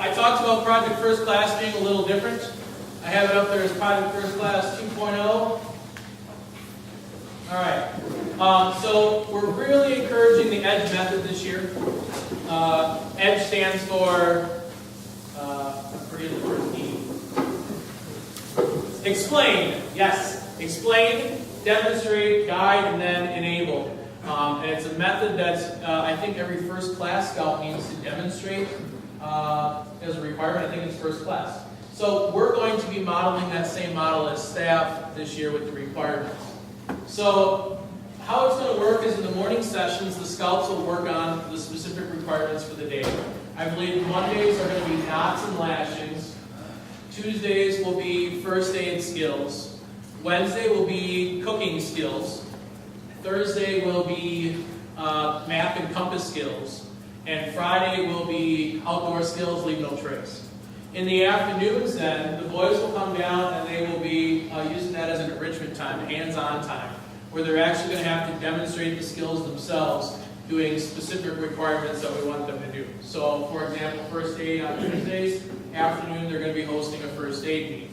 I talked about Project First Class being a little different. I have it up there as Project First Class 2.0. All right. So we're really encouraging the EDGE method this year. EDGE stands for, I forget the first E. Explain. Yes. Explain, demonstrate, guide, and then enable. And it's a method that I think every first class scout needs to demonstrate as a requirement. I think it's first class. So we're going to be modeling that same model as staff this year with the requirements. So how it's going to work is in the morning sessions, the scouts will work on the specific requirements for the day. I believe Mondays are going to be knots and lashings. Tuesdays will be first aid skills. Wednesday will be cooking skills. Thursday will be map and compass skills. And Friday will be outdoor skills, leave no trace. In the afternoons then, the boys will come down and they will be using that as an enrichment time, hands-on time, where they're actually going to have to demonstrate the skills themselves, doing specific requirements that we want them to do. So, for example, first aid on Tuesdays, afternoon they're going to be hosting a first aid meet.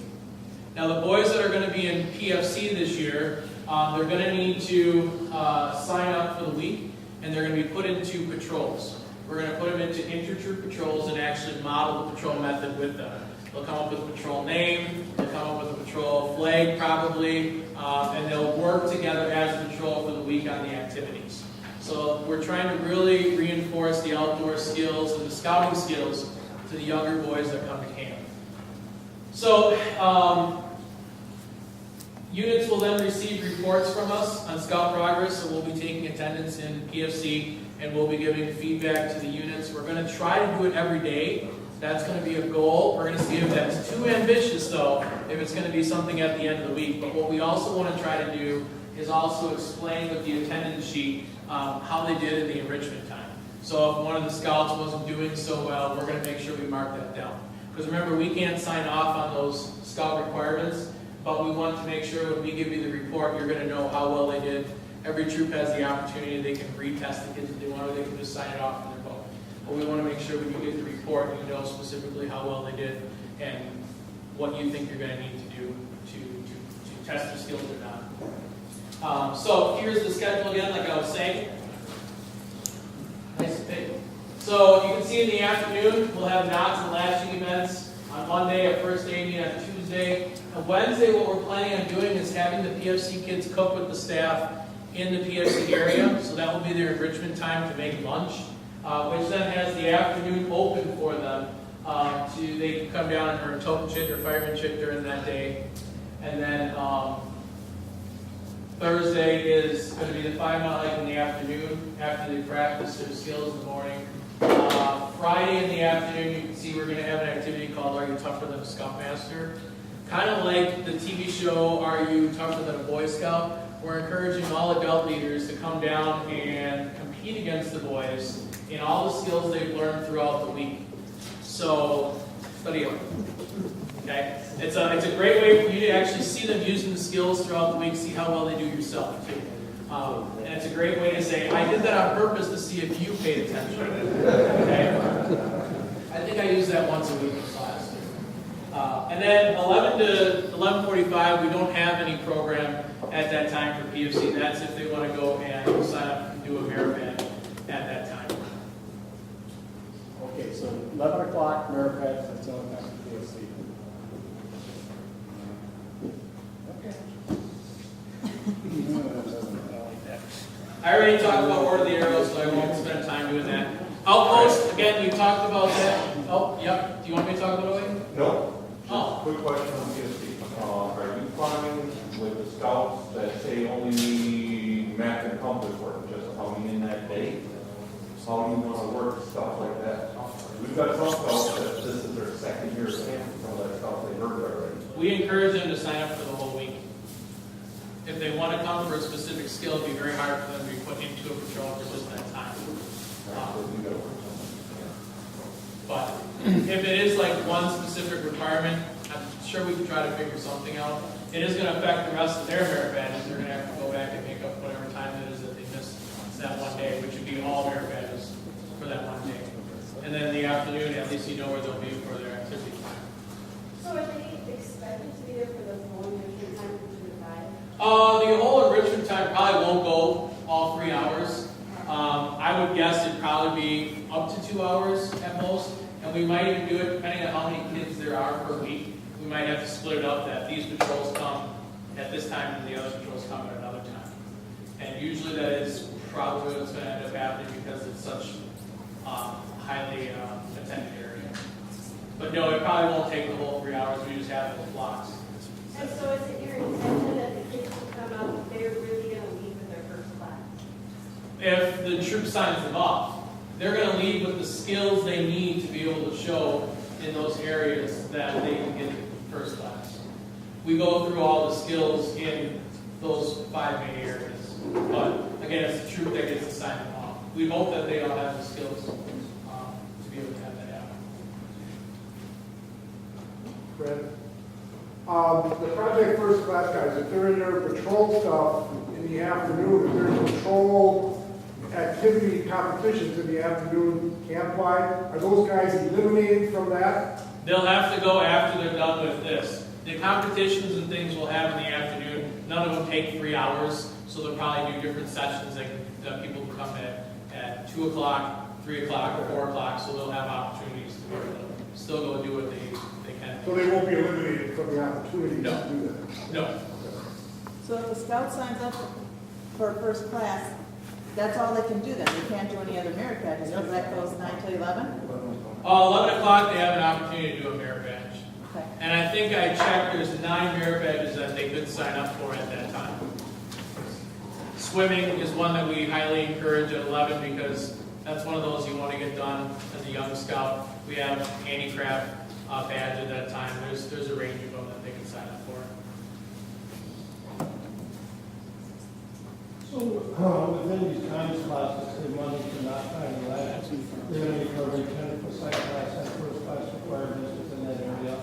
Now the boys that are going to be in PFC this year, they're going to need to sign up for the week, and they're going to be put into patrols. We're going to put them into inter-troop patrols and actually model the patrol method with them. They'll come up with a patrol name, they'll come up with a patrol flag probably, and they'll work together as a patrol for the week on the activities. So we're trying to really reinforce the outdoor skills and the scouting skills to the younger boys that come to camp. So units will then receive reports from us on scout progress, so we'll be taking attendance in PFC and we'll be giving feedback to the units. We're going to try to do it every day. That's going to be a goal. We're going to see if that's too ambitious, though, if it's going to be something at the end of the week. But what we also want to try to do is also explain with the attendance sheet how they did in the enrichment time. So if one of the scouts wasn't doing so well, we're going to make sure we mark that down. Because remember, we can't sign off on those scout requirements, but we want to make sure when we give you the report, you're going to know how well they did. Every troop has the opportunity, they can retest the kids if they want, or they can just sign it off in their book. But we want to make sure when you get the report, you know specifically how well they did and what you think you're going to need to do to test their skills or not. So here's the schedule again, like I was saying. Nice and big. So you can see in the afternoon, we'll have knots and lashing events. On Monday, a first aid meet on Tuesday. On Wednesday, what we're planning on doing is having the PFC kids cook with the staff in the PFC area, so that will be their enrichment time to make lunch, which then has the afternoon open for them. They can come down and earn token chit or fireman chit during that day. And then Thursday is going to be the 5-mile hike in the afternoon after they practice their skills in the morning. Friday in the afternoon, you can see we're going to have an activity called Are You Tougher Than a Scoutmaster? Kind of like the TV show Are You Tougher Than a Boy Scout? We're encouraging all adult leaders to come down and compete against the boys in all the skills they've learned throughout the week. So, study them. Okay? It's a great way for you to actually see them using the skills throughout the week, see how well they do yourself, too. And it's a great way to say, I did that on purpose to see if you paid attention. Okay? I think I use that once a week in class. And then 11 to 11:45, we don't have any program at that time for PFC. That's if they want to go and sign up and do a Maripad at that time. Okay, so 11 o'clock, Maripad, until after PFC. Okay. I already talked about Order of the Arrows, so I won't spend time doing that. Outpost, again, you talked about that. Oh, yep. Do you want me to talk about it? No. Oh. Quick question on PSC. Are you finding with the scouts that say only need map and compass work, just coming in that day? How you want to work, stuff like that? We've got some scouts that this is their second year of camp, some of that stuff they heard already. We encourage them to sign up for the whole week. If they want to come for a specific skill, it'd be very hard for them to be put into a patrol for just that time. But if it is like one specific requirement, I'm sure we can try to figure something out. It is going to affect the rest of their merit badges. They're going to have to go back and make up whatever time it is that they missed that one day, which would be all merit badges for that one day. and then in the afternoon, at least you know where they'll be for their activity time. So are they expected to be there for the whole enrichment time to the five? The whole enrichment time probably won't go all 3 hours. I would guess it'd probably be up to 2 hours at most, and we might even do it depending on how many kids there are per week. We might have to split it up that these patrols come at this time and the other patrols come at another time. And usually that is probably what's going to end up happening because it's such highly attended area. But no, it probably won't take the whole 3 hours. We just have the blocks. And so is it your intention that the kids who come out, they're really going to leave with their first class? If the troop signs them up, they're going to leave with the skills they need to be able to show in those areas that they can get first class. We go through all the skills in those 5 main areas. But again, it's the troop that gets to sign them off. We hope that they all have the skills to be able to have that happen. Fred? The Project First Class guys, if they're in their patrol stuff in the afternoon, if there's patrol activity competitions in the afternoon camp-wide, are those guys eliminated from that? They'll have to go after they're done with this. The competitions and things we'll have in the afternoon, none of them take 3 hours, so they'll probably do different sessions that people can come at 2 o'clock, 3 o'clock, or 4 o'clock, so they'll have opportunities to be able to still go do what they can. So they won't be eliminated from the opportunity to No. do that? No, So if a scout signs up for first class, that's all they can do then? They can't do any other merit badges, because that goes 9 to 11? 11 o'clock they have an opportunity to do a merit badge. Okay. And I think I checked, there's 9 merit badges that they could sign up for at that time. Swimming is one that we highly encourage at 11 because that's one of those you want to get done as a young scout. We have handicraft badge at that time. There's a range of them that they can sign up for. So, within these times classes, the money to not time the last, they're going to be covering 10% class and first class requirements within that area.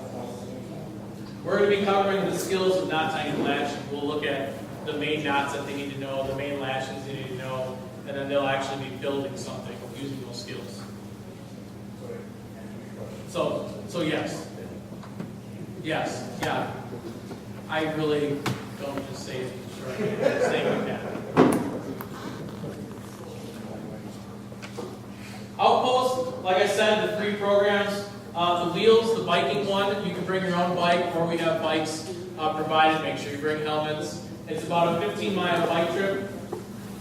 We're going to be covering the skills of knot tying and latching. We'll look at the main knots that they need to know, the main latches they need to know, and then they'll actually be building something using those skills. So yes. Yes, yeah. I really don't just say it short. Say like that. Outpost, like I said, the 3 programs. The wheels, the biking one, you can bring your own bike, or we have bikes provided. Make sure you bring helmets. It's about a 15-mile bike trip.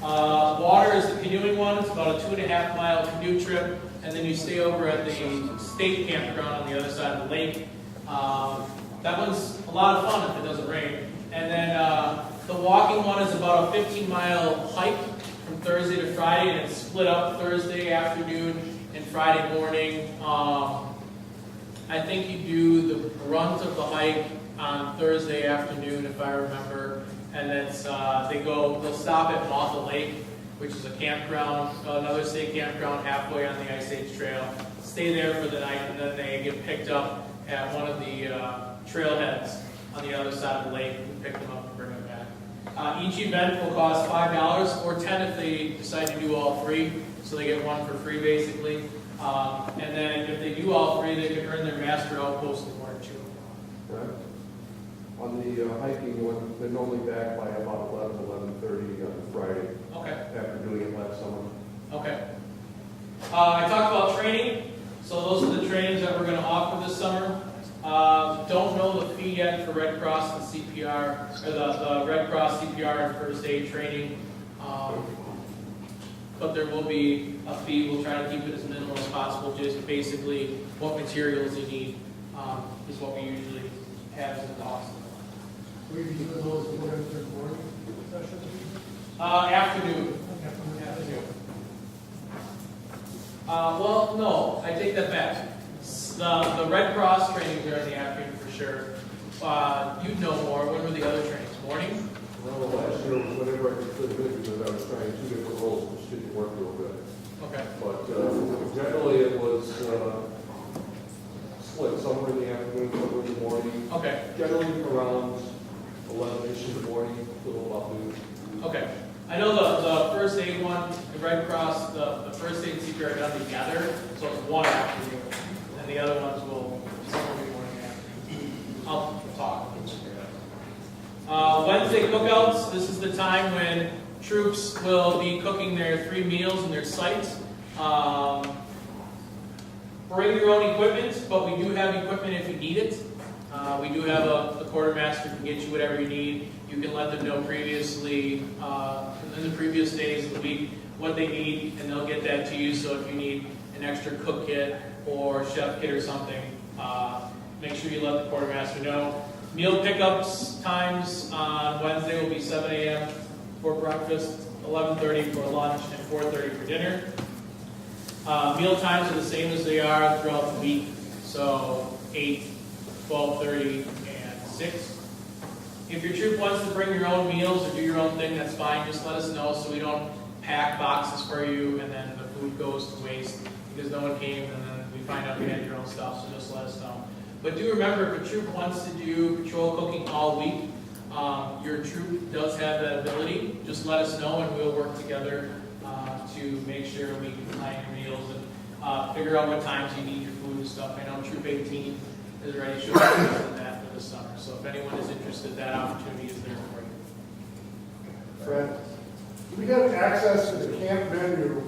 Water is the canoeing one. It's about a 2.5-mile canoe trip. And then you stay over at the state campground on the other side of the lake. That one's a lot of fun if it doesn't rain. And then the walking one is about a 15-mile hike from Thursday to Friday, and it's split up Thursday afternoon and Friday morning. I think you do the brunt of the hike on Thursday afternoon, if I remember, and then they'll stop at Martha Lake, which is a campground, another state campground halfway on the Ice Age Trail. Stay there for the night, and then they get picked up at one of the trailheads on the other side of the lake. We pick them up and bring them back. Each event will cost $5 or $10 if they decide to do all 3, so they get one for free basically. And then if they do all 3, they can earn their Master Outpost Award too. Right. On the hiking one, they're normally back by about 11:30 on Friday, Okay. after doing it last summer. Okay. I talked about training. So those are the trainings that we're going to offer this summer. Don't know the fee yet for Red Cross and CPR, or the Red Cross, CPR, and first aid training. But there will be a fee. We'll try to keep it as minimal as possible. Just basically what materials you need is what we usually have as a cost. Will you be doing those morning sessions? Afternoon. Afternoon. Well, no, I take that back. The Red Cross trainings are in the afternoon for sure. You'd know more. When were the other trainings? Morning? Well, last year, whenever I could fit it in, because I was trying 2 different roles, which didn't work real good. Okay. But generally, it was split, somewhere in the afternoon, somewhere in the morning. Okay. Generally around 11-ish in the morning, till about noon. Okay. I know the first aid one, the Red Cross, the first aid and CPR are done together, so it's one after the other. And the other ones will, some will be morning after. I'll talk. Wednesday cookouts, this is the time when troops will be cooking their 3 meals in their site. Bring your own equipment, but we do have equipment if you need it. We do have a quartermaster who can get you whatever you need. You can let them know previously, in the previous days of the week, what they need, and they'll get that to you. So if you need an extra cook kit or chef kit or something, make sure you let the quartermaster know. Meal pickups times on Wednesday will be 7 a.m. for breakfast, 11:30 for lunch, and 4:30 for dinner. Meal times are the same as they are throughout the week, so 8, 12:30, and 6. If your troop wants to bring your own meals or do your own thing, that's fine. Just let us know so we don't pack boxes for you and then the food goes to waste because no one came and then we find out you had your own stuff, so just let us know. But do remember, if a troop wants to do patrol cooking all week, your troop does have that ability. Just let us know and we'll work together to make sure we can plan your meals and figure out what times you need your food and stuff. I know Troop 18 is ready to show us in that for the summer. So if anyone is interested, that opportunity is there for you. Fred, do we have access to the camp menu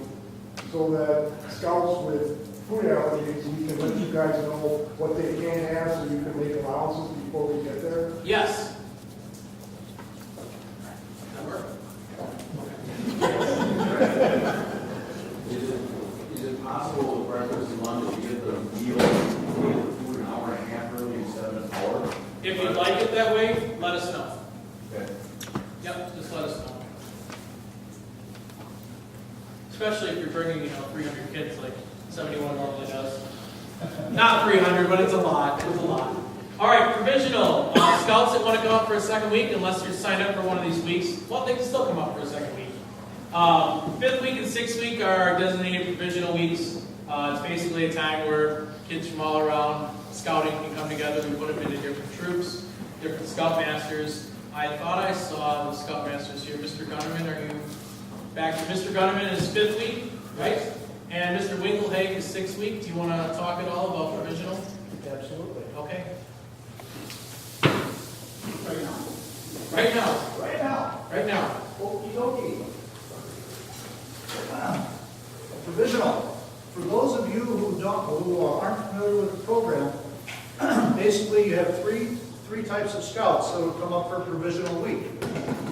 so that scouts with food allergies, we can let you guys know what they can have so you can make allowances before we get there? Yes. That work? Is it possible with breakfast and lunch to get the meal, the food an hour and a half early instead of an hour? If you'd like it that way, let us know. Okay. Yep, just let us know. Especially if you're bringing, 300 kids like 71 normally does. Not 300, but it's a lot. It's a lot. All right, provisional. Scouts that want to come up for a second week, unless you're signed up for one of these weeks, well, they can still come up for a second week. 5th week and 6th week are designated provisional weeks. It's basically a time where kids from all around scouting can come together. We put them into different troops, different scoutmasters. I thought I saw the scoutmasters here. Mr. Gunnerman, are you back? Mr. Gunnerman is 5th week, right? And Mr. Winkelhagen is 6th week. Do you want to talk at all about provisional? Absolutely. Okay. Right now. Right now. Right now. Right now. Okey dokey. Provisional. For those of you who aren't familiar with the program, basically you have three types of scouts that will come up for provisional week.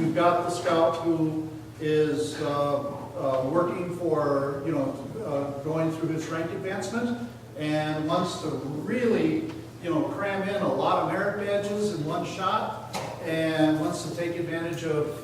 You've got the scout who is working for, going through his rank advancement and wants to really, cram in a lot of merit badges in one shot and wants to take advantage of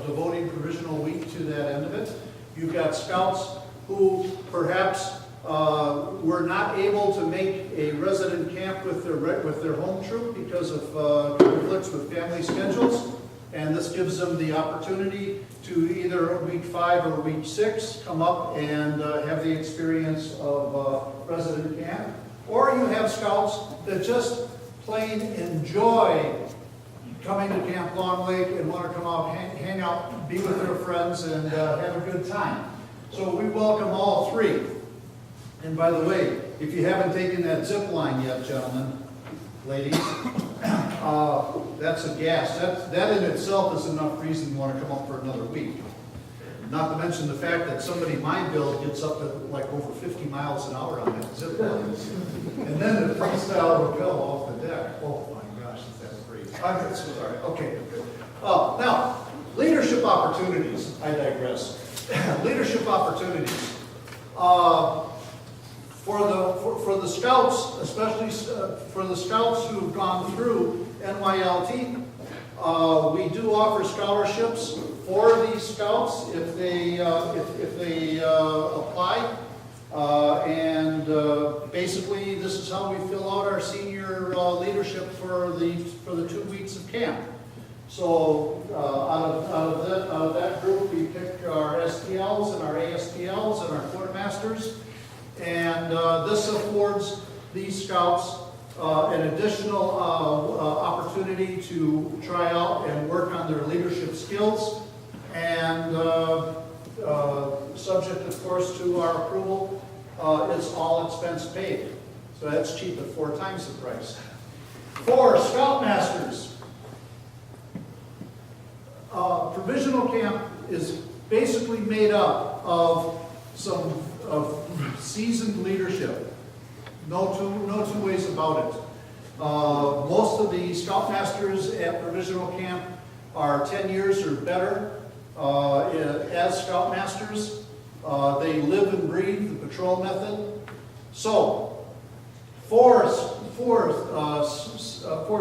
devoting provisional week to that end of it. You've got scouts who perhaps were not able to make a resident camp with their home troop because of conflicts with family schedules. And this gives them the opportunity to either week 5 or week 6 come up and have the experience of resident camp. Or you have scouts that just plain enjoy coming to Camp Long Lake and want to come out, hang out, be with their friends, and have a good time. So we welcome all three. And by the way, if you haven't taken that zip line yet, gentlemen, ladies, that's a gas. That in itself is enough reason you want to come up for another week. Not to mention the fact that somebody my build gets up to like over 50 miles an hour on that zip line. And then the freestyle rappel off the deck. Oh my gosh, that's great. I'm so sorry. Okay. Now, leadership opportunities. I digress. Leadership opportunities. For the scouts, especially for the scouts who've gone through NYLT, we do offer scholarships for these scouts if they apply. Basically, this is how we fill out our senior leadership for the 2 weeks of camp. So out of that group, we pick our STLs and our ASTLs and our quartermasters. And this affords these scouts an additional opportunity to try out and work on their leadership skills and subject, of course, to our approval, it's all expense paid. So that's cheap at 4 times the price. 4, Scoutmasters. Provisional camp is basically made up of seasoned leadership. No two ways about it. Most of the Scoutmasters at Provisional Camp are 10 years or better as Scoutmasters. They live and breathe the patrol method. So, for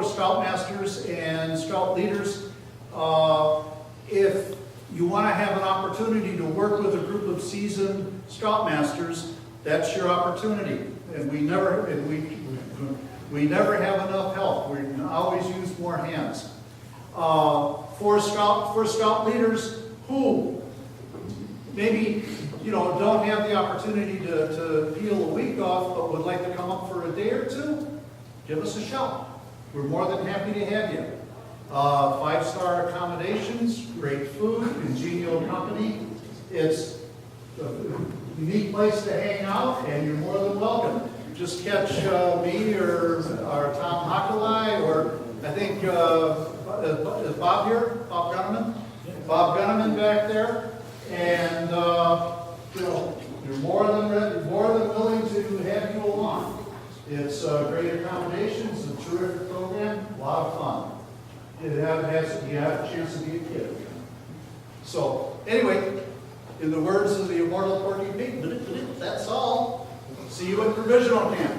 Scoutmasters and Scout leaders, if you want to have an opportunity to work with a group of seasoned Scoutmasters, that's your opportunity. And we never have enough help. We can always use more hands. For Scout leaders who maybe don't have the opportunity to peel a week off, but would like to come up for a day or two, give us a shout. We're more than happy to have you. 5-star accommodations, great food, congenial company. It's a unique place to hang out, and you're more than welcome. Just catch me or Tom Hockelai, or I think, is Bob here? Bob Gunneman? Bob Gunneman back there. And, you're more than willing to have you along. It's great accommodations, a terrific program, a lot of fun. You have a chance to be a kid. So, anyway, in the words of the immortal Porky Pig, that's all. See you at Provisional Camp.